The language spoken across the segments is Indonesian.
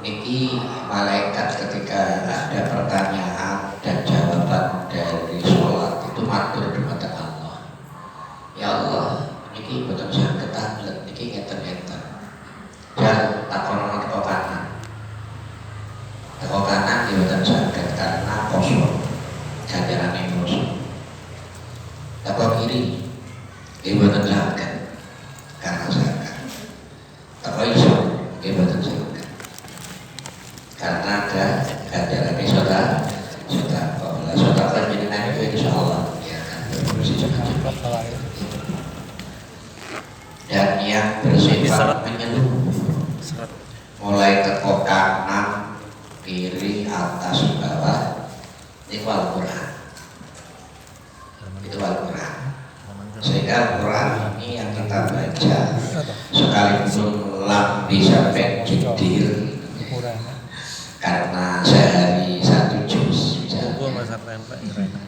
niki malaikat ketika ada pertanyaan dan jawaban dari sholat itu matur dumateng Allah. Ya Allah, niki boten saged tamplet niki ngeten-ngeten. Dan takono teko kanan. Teko kanan nggih boten saged karena kosong. Ganjarane kosong. Teko kiri nggih boten saged karena zakat. Teko iso nggih boten saged karena ada ganjaran saudara saudara jenengan itu insyaallah ya kan dan yang bersifat menyeluruh mulai teko kanan kiri atas bawah itu Al-Quran sehingga Al-Quran ini yang kita baca sekalipun lam disampai judil karena sehari satu juz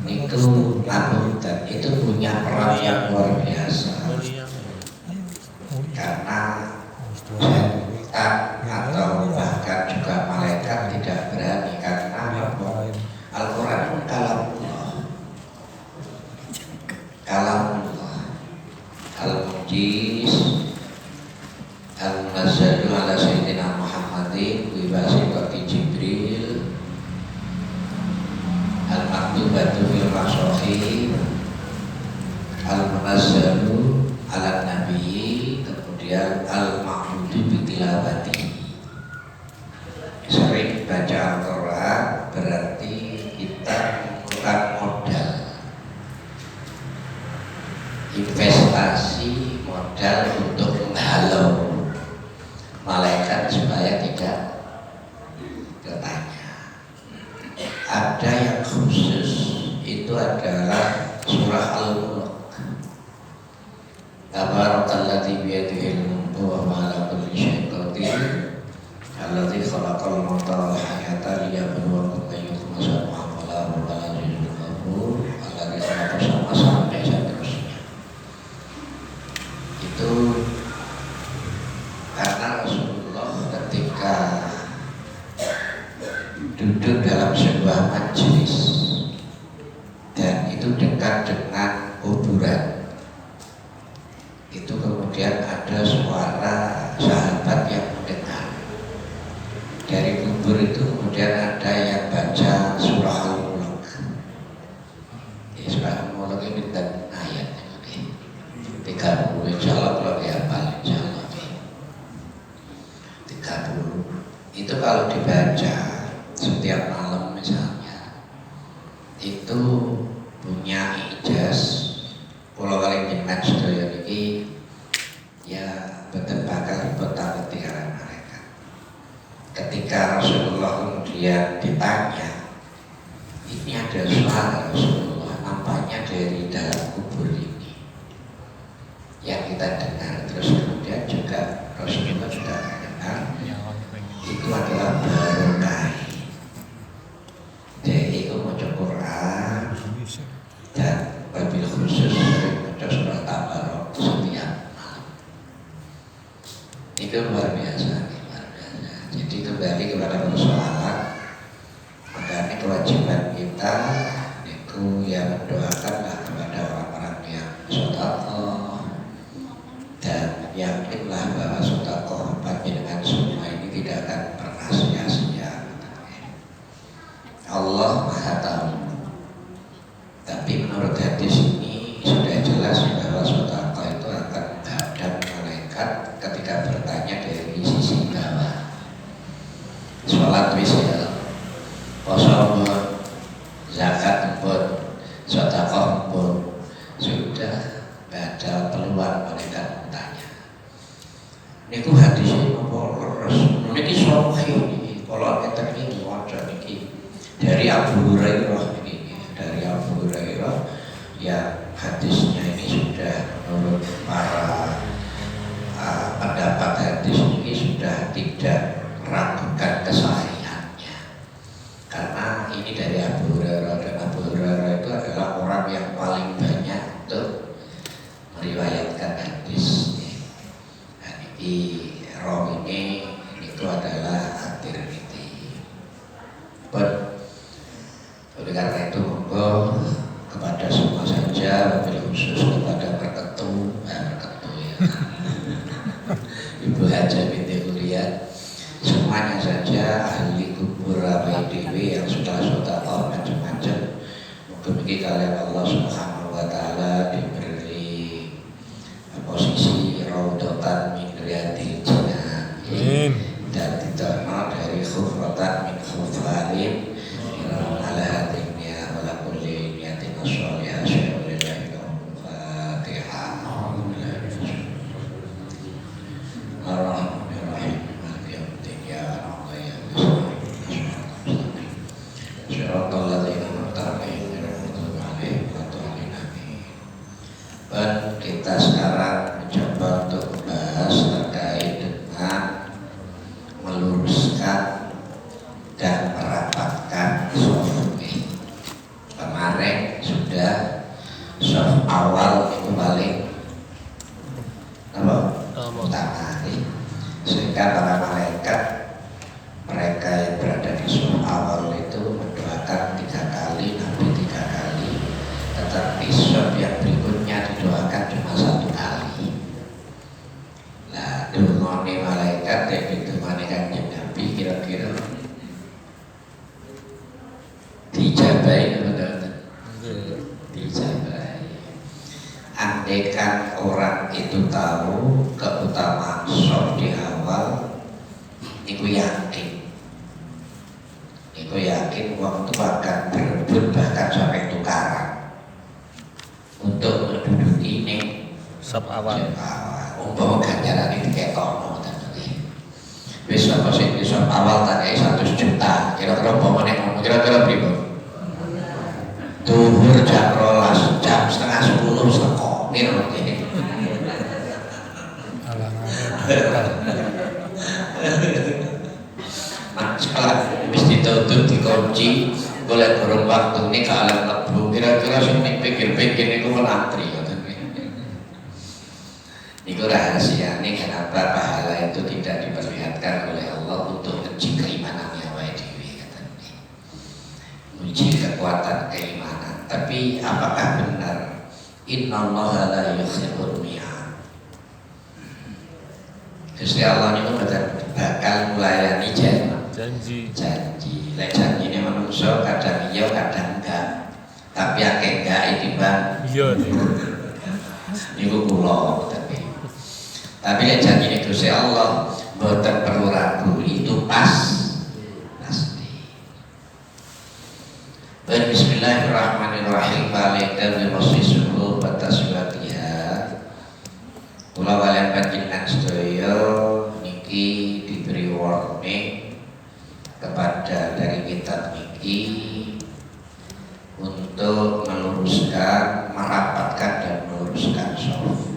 itu dan itu punya peran yang luar biasa karena kita atau bahkan juga malaikat tidak berani karena Al-Quran itu kalamullah al-mujiz al-munazzal ala sayyidina Muhammadin bi wasitati Jibril al-maktubatu fil masahih al-munazzalu ala nabi kemudian al-mahmudu bi tilawati. Sering baca Al-Quran berarti kita membutuhkan modal investasi modal untuk menghalau malaikat supaya tidak bertanya. Ada yang khusus itu adalah surah Al-Mulk. Tabarakalladzi biyadihil mulku wa huwa ala kulli syai'in qadir. Alladzi khalaqal mauta wal hayata liyabluwakum ayyukum ahsanu amala wa huwal azizul ghafur. Alladzi khalaqa sama sampai seterusnya. Itu karena Rasulullah ketika duduk dalam sebuah majelis dan itu dekat dengan kuburan, itu kemudian ada suara sahabat yang mendengar dari kubur itu, kemudian ada yang baca surah Al-Mulk. Surah Al-Mulk ini dan ayat 30 insyaallah kalau dihafal insyaallah 30 itu kalau dibaca setiap malam misalnya itu punya ijaz pulau kali jenengan sedaya niki ya betul bakal betah ketigaran mereka ketika Rasulullah kemudian ditanya ini ada suara Rasulullah nampaknya dari dalam kubur ini yang kita dengar terus kemudian juga Rasulullah juga mendengar itu adalah barokah dia itu maca Quran dan wabil khusus sering maca surah Tabarok setiap malam itu luar biasa. Jadi kembali kepada persoalan makanya kewajiban kita itu yang mendoakanlah kepada orang-orang yang sedekah dan yakinlah bahwa sedekah panjenengan semua ini tidak akan pernah sia-sia. Allah Maha Tahu. Tapi menurut hadis ini sudah jelas bahwa sedekah itu akan menghadap malaikat ketika bertanya dari sisi bawah. Sholat wisel, poso pun, zakat pun, sedekah pun sudah ada peluang malaikat bertanya. Niku hadis ini leres. Niki sahih niki. Kalau kita ini waca niki dari Abu Hurairah niki. Dari Abu Hurairah yang hadisnya ini sudah menurut para pendapat hadis ini sudah tidak meragukan kesahihannya. Karena ini dari Abu Hurairah dan Abu Hurairah itu adalah orang yang paling banyak untuk meriwayatkan hadis. Nah, ini rawi ini itu adalah At-Tirmidzi. lihat semuanya saja ahli kubur APDW yang sudah sodaqah macam-macam. Mudah-mudahan kalian Allah Subhanahu wa taala diberi posisi raudhatan min riyadil jannah. Amin. Dan diterima dari khufratan min khufalin ala hadhihi wa la kulli niyatin sholihah syukurillah al-Fatihah. Ar-Rahmanir-Rahim. Maliki yaumiddin ya Allah ya Siratal ladzina an'amta 'alaihim ghairil maghdubi 'alaihim waladdallin. Dan kita sekarang mencoba untuk membahas terkait dengan meluruskan dan merapatkan soft. Kemarin sudah soft awal itu paling utama, sehingga para malaikat mereka yang berada di soft awal itu mendoakan 3 kali, Nabi 3 kali, tetapi soft yang berikutnya didoakan cuma 1 kali. Nah, dungone malaikat yang didungone Kanjeng Nabi kira-kira dijabai betul-betul. Dijabai. Andaikan orang itu tahu keutamaan soft di awal, niku yakin uang itu akan berebut bahkan sampai tukaran untuk menduduki ini soft awal. Umpama ganjaran itu kayak kono wis apa sih di soft awal tak kayak 100 juta kira-kira umpamanya ngono kira-kira berapa? Duhur jam 12 jam setengah 10 seko niro ini masalah wis ditutup dikunci golek burung waktu ini kalian lebu kira-kira sing pikir-pikir niku menantri ngoten. Niku rahasia nih kenapa pahala itu tidak diperlihatkan oleh Allah untuk uji keimanannya wae dhewe katanya. Uji kekuatan keimanan. Tapi apakah benar innallaha la yukhliful mi'ad? Gusti Allah niku bakal melayani janji. Lek janjine manungsa kadang iya kadang enggak. Tapi akeh enggak iki, Bang. Iya. Niku kula tapi lek janjine Gusti Allah mboten perlu ragu, itu pasti. Bismillahirrahmanirrahim. Ba'da mirasisuhu wa taswatiha. Kula kalian panjenengan sedaya niki diberi warning kepada dari kitab niki untuk meluruskan, merapatkan dan meluruskan shaf.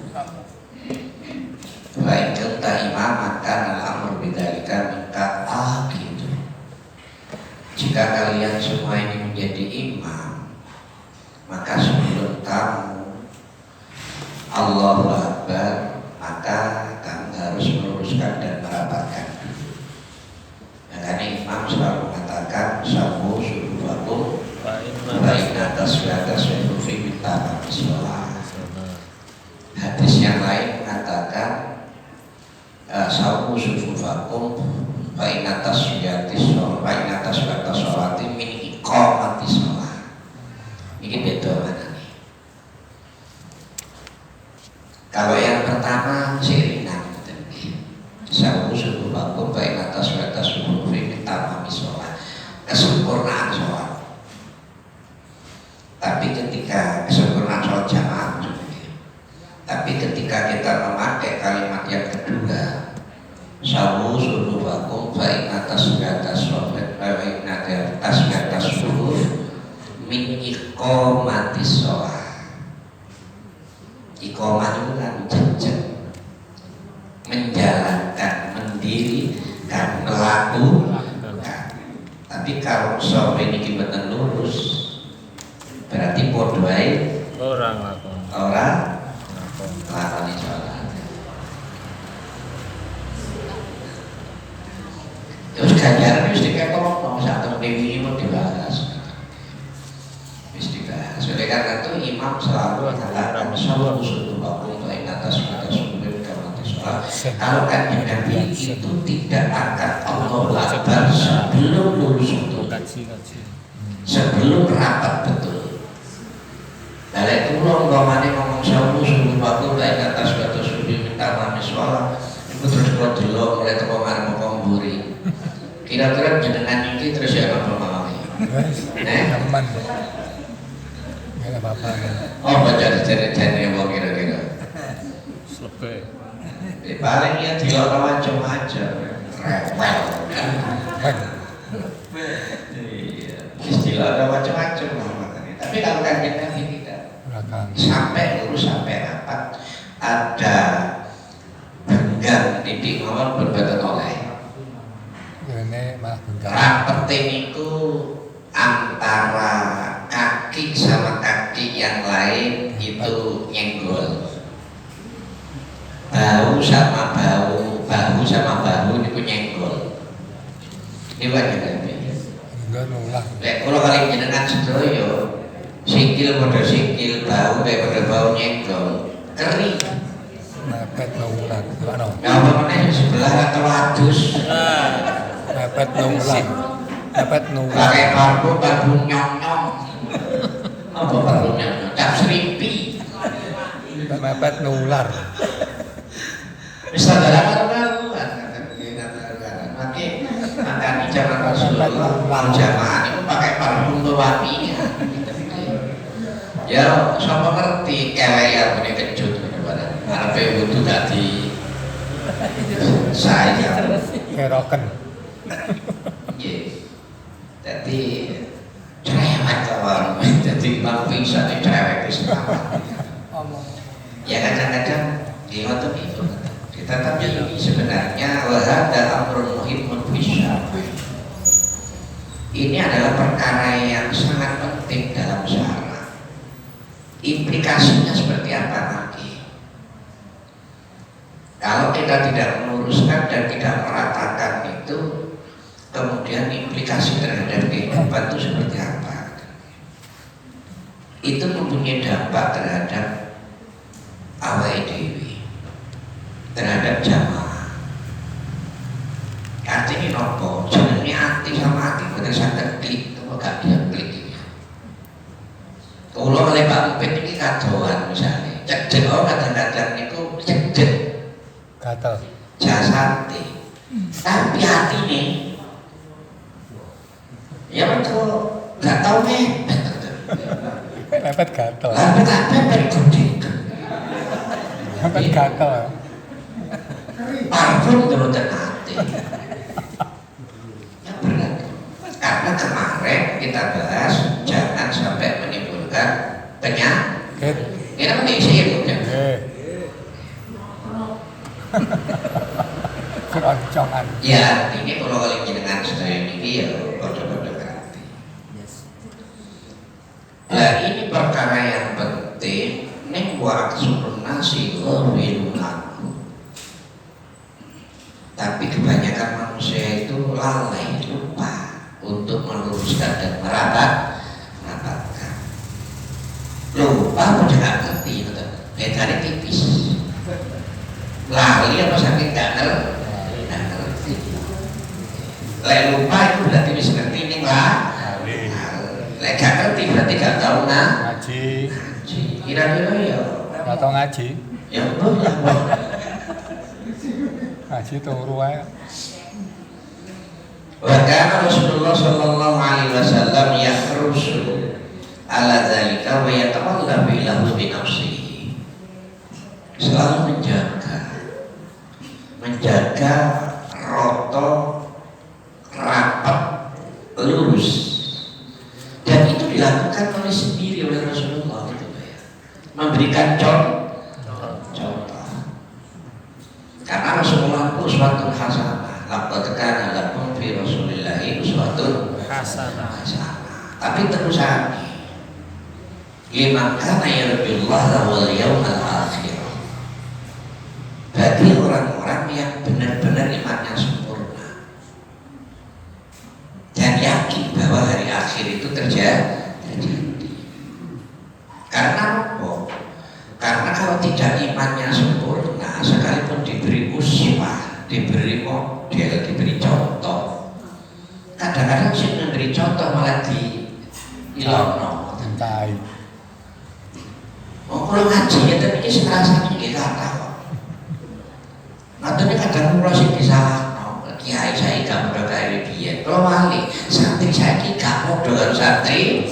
Baik contoh imam akan al-amr bidzalika minka gitu. Jika kalian semua ini menjadi imam, maka sebelum kamu Allahu Akbar, maka kamu harus meluruskan dan merapatkan. Makanya imam selalu mengatakan sabu subuhakum baik atas subuhi minta sholat. Hadis yang lain mengatakan sawu sufufakum wa in taswiyati sholat wa in taswiyati sholati min iqamati sholat. Ini beda mana nih? Kalau yang pertama sirinan sawu sufufakum wa in taswiyati sholati min tamami sholat, kesempurnaan sholat. Tapi ketika kesempurnaan sholat jamaah, tapi ketika kita memakai kalimat yang kedua, sawu surufakum fa inna tasbihatas sholat wa inna tasbihatas subuh min iqamatis sholat. Iqamah itu kan jejak, menjalankan, mendirikan, melakukan. Tapi kalau sholat ini benar lurus, berarti podoai orang lakoni sholat. Terus ganjaran wis diketokno sak dewi ini mau dibahas. Wis dibahas. Oleh karena itu imam selalu mengatakan sholat usul waktu itu in atas batas subuh kamati sholat Kalau kanjeng Nabi itu tidak akan Allah Akbar sebelum lulus itu, sebelum rapat betul. Dari itu umpamanya ngomong sawu subuh waktu baik atas batas subuh minta mami sholat itu terus kalau dulu mulai toko ngarep mburi. Kira-kira jenengan ini terus ya apa mami? Teman. Enggak apa-apa. Oh baca jari-jari apa kira-kira? Selebih. Paling ya dilok macam-macam. Rewel kan. Iya. Istilah macam-macam. Tapi kalau kanjeng Nabi tidak. Sampai lurus sampai rapat ada benggang titik ngomong berbadan oleh. Ini malah benggang. Rapat itu antara kaki sama kaki yang lain itu nyenggol. Bahu sama bahu sama bahu itu nyenggol. Ini wajib Nabi. Enggak nolak. Lek kalau kali jenengan sedoyo sikil pada sikil, bahu pada bahu nyenggol, kering. Mepet nolak. Mana? Apa mana sebelah atau adus? Mepet nolak. Mepet nolak. Pakai parfum nyong-nyong. Apa parfum nyong-nyong? Cap serimpi. Mepet nular. Bisa dalam makan di zaman Rasulullah jamaah itu pakai parfum wangi. Ya, siapa ngerti keleyan punya kejut karena butuh tadi saya Keroken. jadi cerewet kawan, jadi mau bisa cerewet itu sama. Ya kadang-kadang dia tuh itu. Tetapi ini sebenarnya wahada amrun muhimun fisyar. Ini adalah perkara yang sangat penting dalam syara. Implikasinya seperti apa nanti? Kalau kita tidak meluruskan dan tidak meratakan itu, kemudian implikasi terhadap kehidupan itu seperti apa? Itu mempunyai dampak terhadap awake dhewe, terhadap jamaah. Artinya nopo, jenenge hati sama hati bener saged klik, kok gak bisa klik. Kalau oleh Pak Mupin ini kadoan misalnya, cedek kadang-kadang itu cedek Gatel. jasate, tapi hati nih, ya betul, gak tau nih. Mepet gatel. Tapi gede. Mepet gatel. Parfum turun hati. Ya berat. Karena kemarin kita bahas jangan sampai menimbulkan penyakit. Ini kan diisi ya. Keroncongan. Ya, ini kalau kali jenengan sedaya ini ya kode-kode berarti. Nah ini perkara yang penting. Ning wa aksurun nasi ghafilun anhu. Tapi kebanyakan manusia itu lalai, lupa untuk meluruskan dan merapatkan. Lupa udah gak ngerti, bedanya tipis. Lali apa sakit gak ngerti. Lek lupa itu berarti bisa ngerti ini lah. Lek gak ngerti berarti gak tahu Ngaji. Kira-kira ya. Gak tau ngaji. Ya Allah. Ngaji turu wae. Wa kana Rasulullah sallallahu alaihi wasallam yahrusu ala dzalika wa yatawalla bilahu bi nafsihi. Selalu menjaga roto rapat lurus, dan itu dilakukan oleh sendiri oleh Rasulullah itu ya. Memberikan contoh karena Rasulullah itu uswatun hasanah. Laqad kana lakum fi Rasulillahi uswatun hasanah. Tapi terus lagi liman kana yarjullaha wal yawmal akhir, bagi orang-orang yang benar-benar imannya sempurna dan yakin bahwa hari akhir itu terjadi. Karena apa? Karena kalau tidak imannya sempurna, sekalipun diberi usaha diberi model, diberi contoh. Kadang-kadang sih memberi contoh malah di ilokno. Entai. Oh, kalau ngaji ya tapi ini ngrasani nggih kata kok. Matane kadang kula sing disalahno. Kiai saya gak padha kaya biyen. Kula wali, santri saiki gak padha karo santri.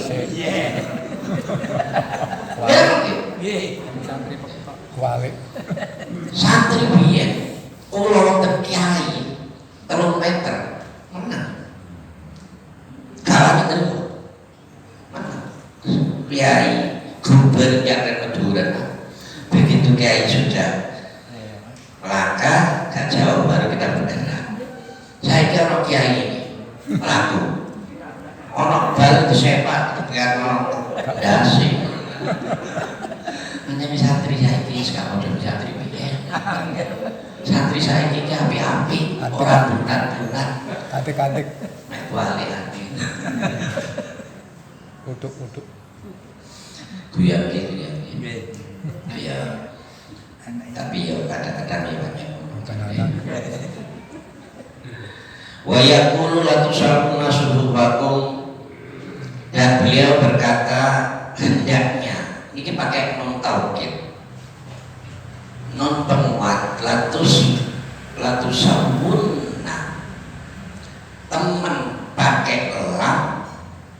Kualik. Santri biyen kula wonten kiai 3 meter menang. Kalah terus. Menang. Kiai Gruber yang Madura. Begitu kiai sudah melangkah, gak jauh baru kita bergerak. Saya kira kiai ini laku. Ono bal disepak ketika ono dasi. Hanya santri saya ini sekarang udah santri biyen. Santri saya ini api-api, orang bulan-bulan. Kantik-kantik. Nek wali api. Utuk-utuk. Guyang gitu ya. Ya. Tapi ya kadang-kadang ya banyak. Kadang-kadang. Wa yaqulu la tusabuna suhubakum, dan beliau berkata hendaknya, ini pakai non taukid, non penguat, latusabuna, teman pakai lam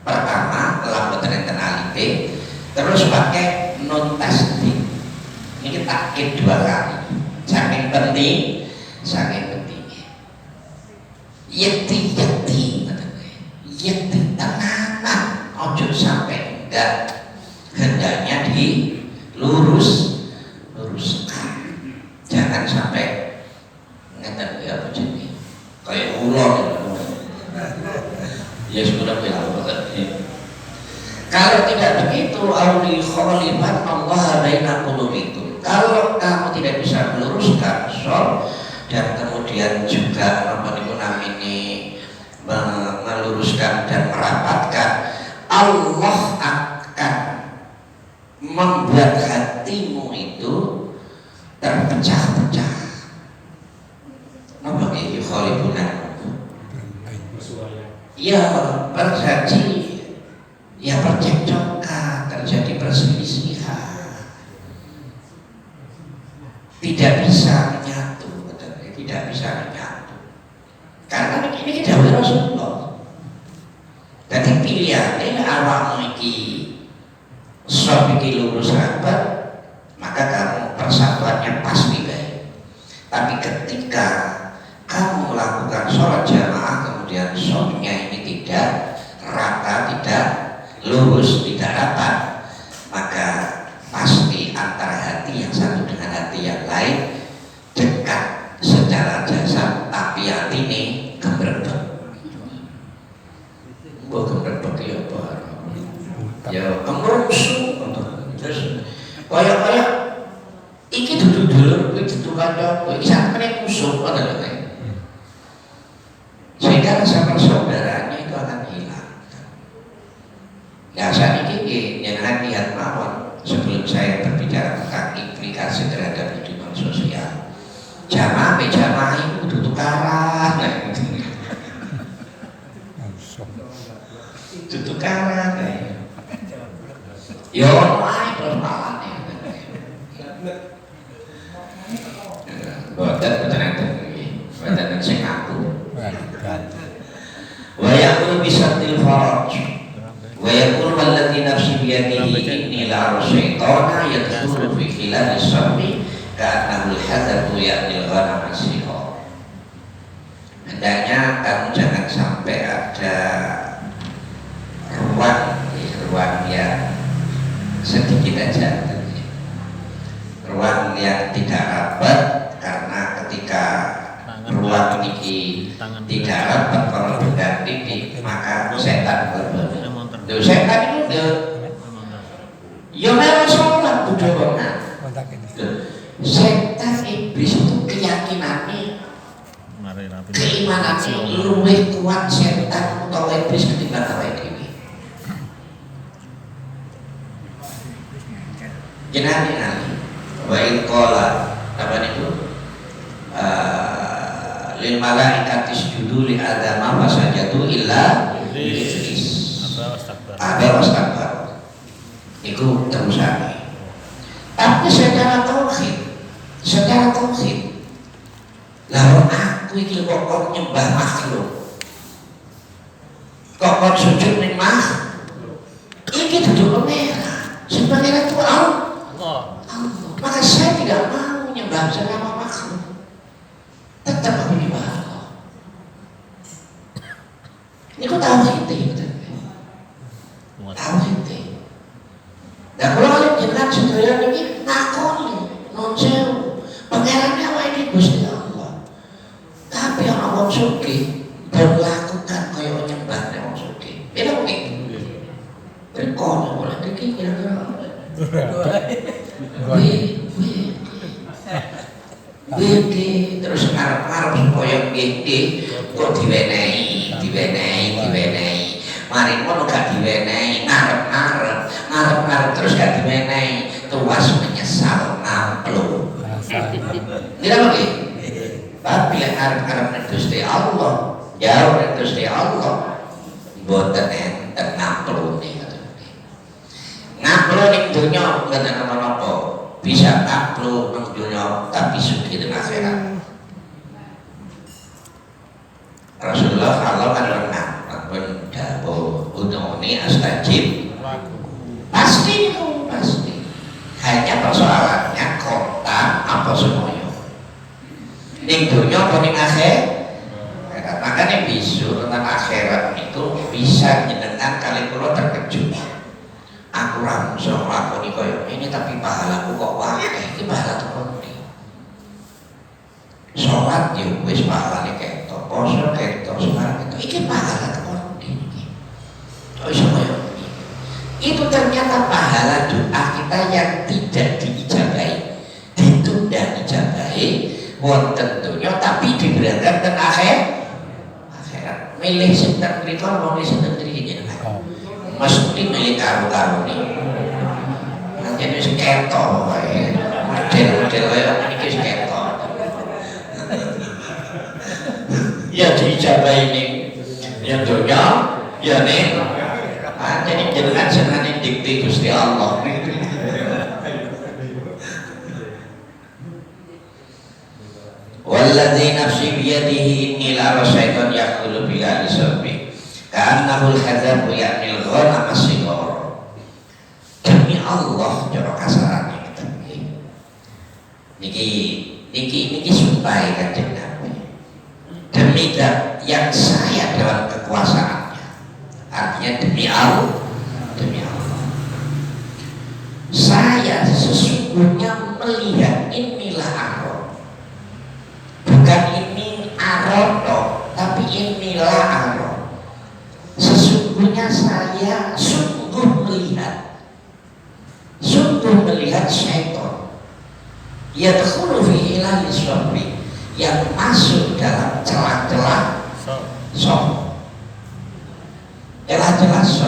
pertama, lam boten alif, terus pakai non tasdid. Ini takkid 2 kali. Saking penting, saking pentingnya. Yeti tenanan, ojo sampai enggak, hendaknya luruskan. Jangan sampai ngeten ya apa jenenge. Kayak ulon. Ya sudah bilang kalau tidak begitu, auli khaliban Allah baina qulubikum. Kalau kamu tidak bisa meluruskan shol dan kemudian juga apa niku namine meluruskan dan merapatkan, Allah akan membuat hatimu itu terpecah-pecah. Napa iki khalibuna? Ya, terjadi ya percekcokan, terjadi perselisihan, tidak bisa menyatu, tidak bisa menyatu. Karena ini dawuh Rasulullah. Jadi pilihannya awakmu iki sop iki lurus rapat, maka kamu persatuannya pasti baik. Tapi ketika kamu melakukan sholat jamaah kemudian sopnya ini tidak rata, tidak lurus, tidak rapat, maka pasti antara hati yang satu dengan hati yang lain dekat secara jasad, tapi hati ini gemrebek. Mbok gemrebek ya apa? Ya kemerusu. Terus kaya iki dudu dulur, iki dudu kanca, iki sampeyan musuh ngono lho. Sehingga rasa persaudaranya itu akan hilang. Ya saat ini jangan lihat mawon sebelum saya berbicara tentang implikasi terhadap kehidupan sosial. Jamaah itu tukaran, tukaran, ya orang persoalannya. Buatan sing aku. Wa yaqulu bisatil faraj. Wa yaqulu alladhi nafsi biyadihi inni la arsyai'tana yadkhulu fi khilal as-sabri ka'annahu al-hadatu ya'nil ghanam as-siqa. Hendaknya kamu jangan sampai ada ruang yang sedikit aja, ruang yang tidak rapat, karena ketika ruang ini tidak rapat kalau berganti maka setan berbalik. Setan itu ya memang sholat udah banget. Setan iblis itu keyakinannya, keimanannya luwih kuat setan atau iblis ketimbang awake dhewe. Jenenge wa in qala apa niku lil malaikati isjudu li adama fasajadu illa iblis aba wastakbar. Iku terusane. Tapi secara tauhid lalu aku iki kok nyembah makhluk, kok sujud ning makhluk, iki duduk pangeran. Si pangeran itu Allah. Maka saya tidak mau nyembah sama makhluk, tetap aku nyembah Allah. Ini kok tauhid itu, tauhid. Dan kalau kalian jenengan sedaya ini ngakoni non sewu, pangerannya awake iki Gusti Allah. Tapi orang wong sugih berlakukan kaya nyembah wong sugih. Beda mungkin. Berkono oleh iki kira-kira. Wih, terus ngarep-ngarep supaya nggih kok diwenehi. Mari ngono gak diwenehi, ngarep-ngarep terus gak diwenehi, tuas menyesal namplo. Tidak lagi. Tapi yang ngarep-ngarep ning Gusti Allah, jauh ning Gusti Allah, mboten enten namplone. Namplo ning donya mboten napa-napa. Bisa namplo ning donya tapi sugih ning akhirat. Rasulullah kalau kan pernah dawuh udhoni astajib pasti. Hanya persoalannya kota apa semuanya ning dunya apa ning akhirat. Makanya bisu tentang akhirat itu bisa jenengan kali kula terkejut. Aku ra iso nglakoni kaya ini tapi pahalaku kok akeh. Iki pahala temen. Sholat yo wis pahalane ketok, poso ketok, sembarang ketok. Iki pahala temen. Itu ternyata pahala doa kita yang tidak diijabahi, ditunda ijabahi wonten donya tapi diberangkat ten akhirat. Milih sinten mriku wong sinten mriki jenengan. Mesti milih karo-karo niki. Nanti wis ketok wae. Model-model kaya iki wis ketok. Ya diijabahi ning yang donya ya ning jadi jenengan senane dikti Gusti Allah. Walladzi nafsi biyadihi inni la rasyaitan yaqulu bila isabbi ka'annahu al-hadzabu ya'nil ghanam as-sighar. Demi Allah cara kasarane niki sumpah kanjeng Nabi. Demi yang saya dalam kekuasaan. Artinya demi Allah, saya sesungguhnya melihat inilah arroh, bukan ini arroh, tapi inilah arroh. Sesungguhnya saya sungguh melihat syaitan yadkhulu fi hilal iswabi, yang masuk dalam celah-celah sombong. Jelas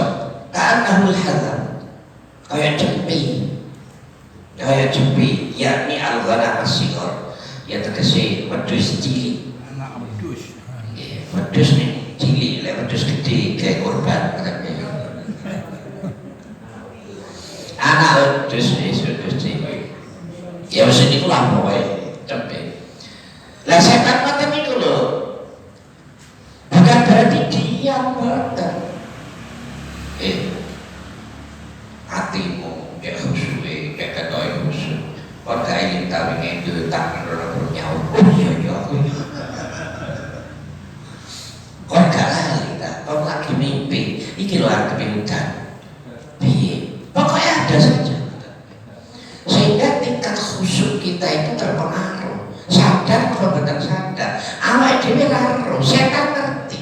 ka'annahul hadam, kayak jempi, yakni al-ghanam as-sighar, ya tegese wedhus cilik. Wedhus ning cilik, lek wedhus gede kayak korban katanya. Anak wedhus cilik. Ya wis niku lah pokoke cempe. Lah setan ngoten niku lho. Bukan berarti diam mboten. Hatimu kayak khusyuk, kayak ketoi khusyuk. Kau gak ingin tahu ngedul tak menurut nyawa. Kau gak lali tak, kau lagi mimpi. Iki lo arti hutan. Pokoknya ada saja. Sehingga tingkat khusyuk kita itu terpengaruh. Sadar atau benar sadar. Awak dhewe karo setan ngerti.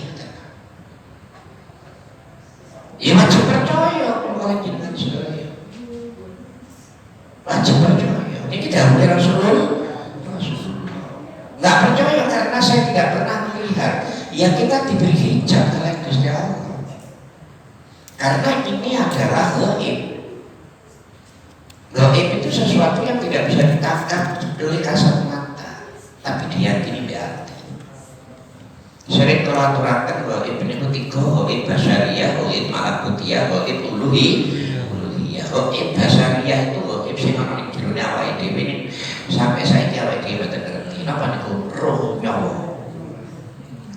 Ya wajib percaya kalau jenengan sedaya. Wajib percaya. Ini dahulu Rasulullah. Nggak percaya karena saya tidak pernah melihat. Ya kita diberi hijab oleh Gusti Allah. Karena ini adalah gaib. Gaib itu sesuatu yang tidak bisa ditangkap oleh kasat mata, tapi diyakini di hati. kalau aturaken gaib niku tiga, gaib basyariyah, gaib malakutiyah, gaib uluhiyah. Gaib basyariyah itu gaib sing ana ning jero awake dhewe ning sampai saiki awake dhewe mboten ngerti napa niku roh nyawa.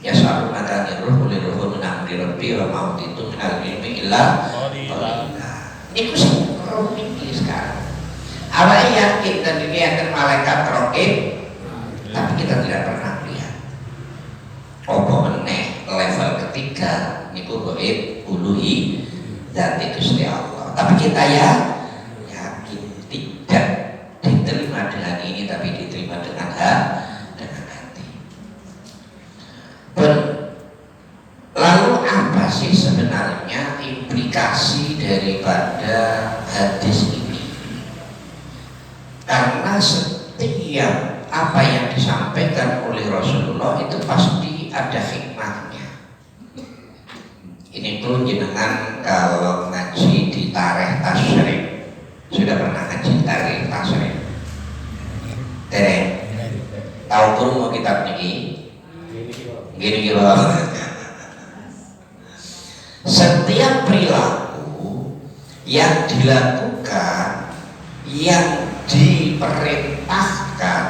Ya selalu makanya roh oleh roh menang di Rabbi wa maut itu minal ilmi illa niku sing roh niki sekarang. Awake yakin dan ini akan malaikat raqib, tapi kita tidak pernah lihat. Apa meneh level ketiga niku gaib uluhi zat Gusti Allah. Tapi kita ya yakin tidak diterima dengan ini, tapi diterima dengan hati. Lalu apa sih sebenarnya implikasi daripada hadis ini? Karena setiap apa yang disampaikan oleh Rasulullah itu pasti ada hikmahnya. Ini tuh jenengan kalau ngaji di tarikh tasyrik, sudah pernah ngaji tarikh tasyrik? Dereng. Tahu kurung kitab niki? Gini loh. Setiap perilaku yang dilakukan, yang diperintahkan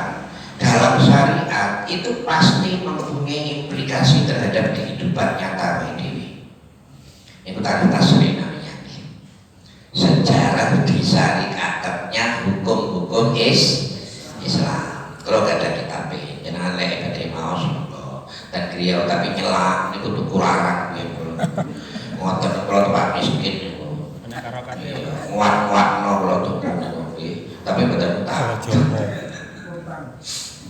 dalam syariat itu pasti mempunyai implikasi terhadap kehidupan nyata dewi. Itu tadi tasrih namanya. Sejarah di syariatnya hukum-hukum Islam. Kalau gak ada kitab jangan lek badhe maos dan kriya tapi nyelak niku tuku larang nggih. Ngoten kula tempat miskin niku. Muat-muatno kula tuku nggih. Tapi mboten tak.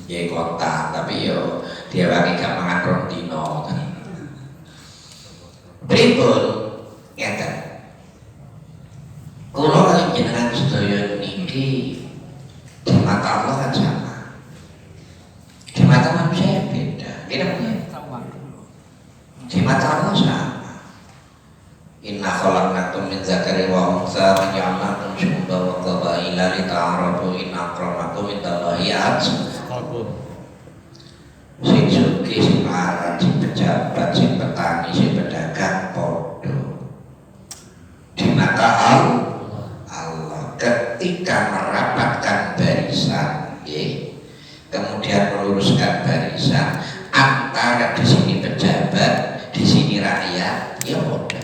Ya kota, tapi yo dia bagi gak mangan rong dino. Pripun ngeten. Kula kali jenengan sedaya niki di mata Allah kan sama. Di mata manusia beda. Beda punya. Di mata Allah sama. Inna khalaqnakum min dzakari wa untha wa ja'alnakum syu'uban wa qabaila lita'arafu inna akramakum indallahi atqakum. Sing sugih, sing larat, sing pejabat, sing petani, sing pedagang podo. Di mata Allah ketika merapatkan barisan, kemudian meluruskan barisan antara di sini pejabat, di sini rakyat, ya podo.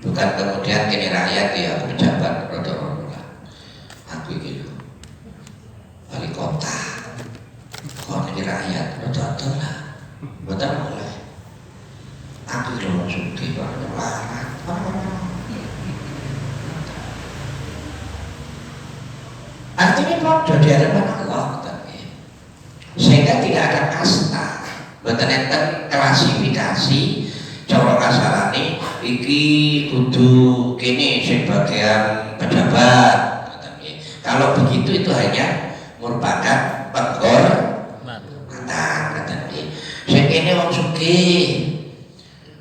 Bukan kemudian kini rakyat ya pejabat roda-roda. Aku gitu wali kota, kok ini rakyat roda-roda lah, betul boleh. Aku belum suki larat. Artinya podo di hadapan Allah, sehingga tidak ada kasta, betul enten klasifikasi. Cara kasarane iki kudu kene sing bagian pejabat. Kalau begitu itu hanya merupakan penghormatan. Sing kene wong sugih.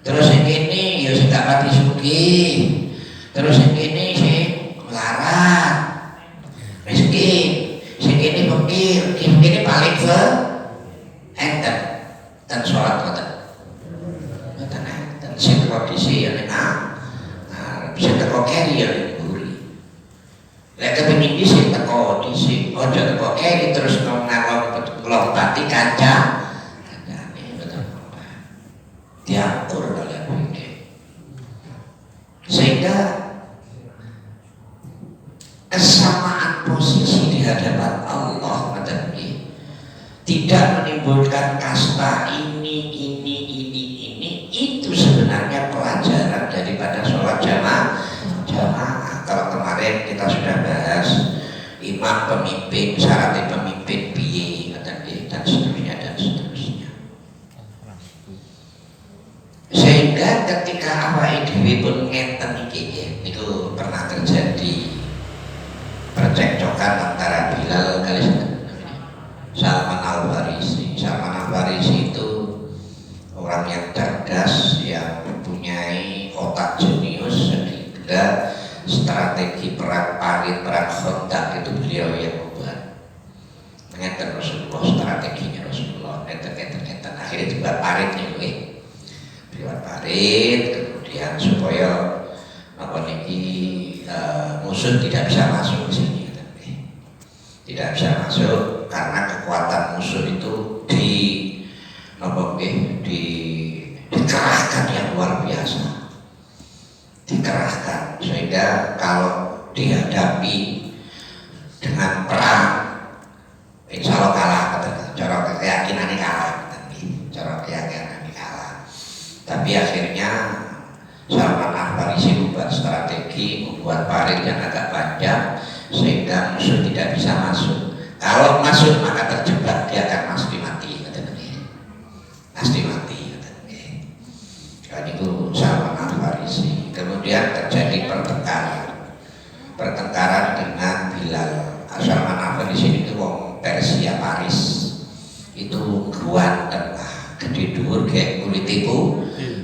Terus sing kene ya sing gak pati sugih. Terus sing kene sing melarat. Miskin. Sing kene fakir, sing kene paling enten. Dan sholat ngoten. Sing kondisi ya nek bisa teko keri ya buri. Lek kepengin dhisik teko dhisik, aja teko keri terus lompati kaca. Kancane betul. Diatur kalian iki. Sehingga kesamaan posisi di hadapan Allah tidak menimbulkan kasta ini itu sebenarnya pelajaran daripada sholat jamaah. Kalau kemarin kita sudah bahas imam pemimpin, syarat pemimpin piye dan seterusnya. Sehingga ketika awake dhewe pun ngenten iki niku pernah terjadi percekcokan antara Bilal kali Salman Al-Farisi. Salman Al-Farisi itu orang yang cerdas, yang mempunyai otak jenius, sehingga strategi perang Parit, perang Khandaq itu beliau yang membuat. Ngeten Rasulullah, strateginya Rasulullah, ngeten akhirnya juga Parit nih, parit, kemudian supaya apa niki musuh tidak bisa masuk ke sini, tidak bisa masuk karena kekuatan musuh itu dikerahkan yang luar biasa, dikerahkan sehingga kalau dihadapi dengan perang insya Allah kalah, cara keyakinan ini kalah, cara keyakinan ini kalah. Tapi akhirnya Salman Al-Farisi membuat strategi, membuat parit yang agak panjang sehingga musuh tidak bisa masuk. Kalau masuk maka terjebak, dia akan pasti mati, pasti mati. Kan itu Salman Al-Farisi. Kemudian terjadi pertengkaran dengan Bilal. Salman Al-Farisi itu wong Persia, Paris. Itu guan tengah, gede dhuwur kayak kulit iku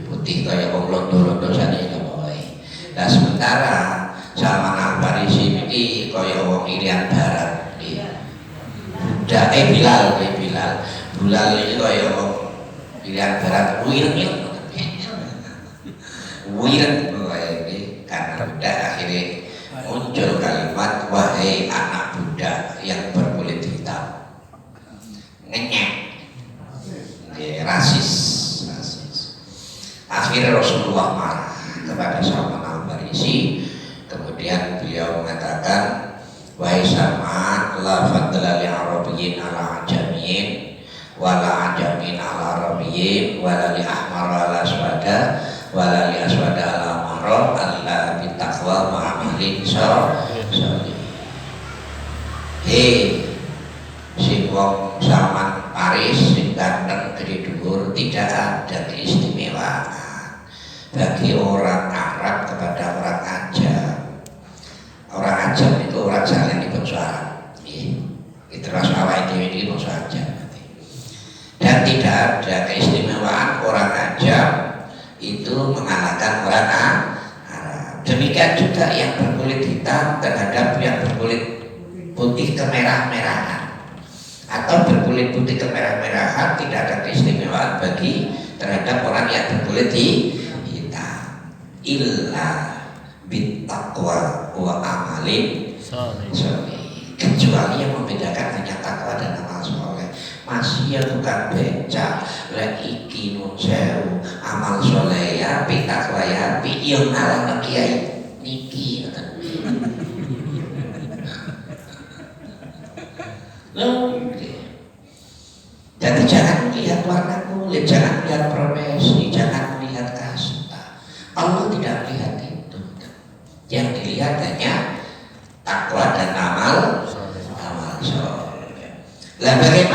putih kayak wong londo-londo sane pokoke. Nah sementara Salman Al-Farisi ini kaya wong Irian Barat. Budak Bilal ini kaya wong Irian Barat wireng pokoke iki karena budak akhirnya muncul kalimat wahai anak budak yang berkulit hitam. Ngenyek, rasis. Akhirnya Rasulullah marah kepada Salman Al-Farisi. Kemudian beliau mengatakan, wahai Salman, la fadla li arabiyyin ala ajamiyyin, wala ajamin ala arabiyyin, wala li ahmar ala aswada, wala li aswada ala marra, alla bitaqwa ma'amalin sholih. Si wong Salman Paris sing ganteng gede dhuwur tidak ada keistimewaan bagi orang Arab kepada orang Ajam. Orang Ajam itu orang saleh di bangsa Arab. Itu rasa awake dhewe iki bangsa Ajam. Dan tidak ada keistimewaan orang Ajam itu mengalahkan orang Arab. Demikian juga yang berkulit hitam terhadap yang berkulit putih kemerah-merahan atau berkulit putih kemerah-merahan, tidak ada keistimewaan bagi terhadap orang yang berkulit hitam illa bittaqwa wa amalin sholih, kecuali yang membedakan hanya takwa dan amal soleh. Masih ya tukang beca lek iki nun sewu amal soleh ya api, takwa ya api, yang ngalah kiai niki jadi jangan melihat warna kulit, jangan melihat profesi, jangan melihat kasta. Allah tidak melihat itu. Yang dilihat hanya takwa dan amal soleh. Lah bagaimana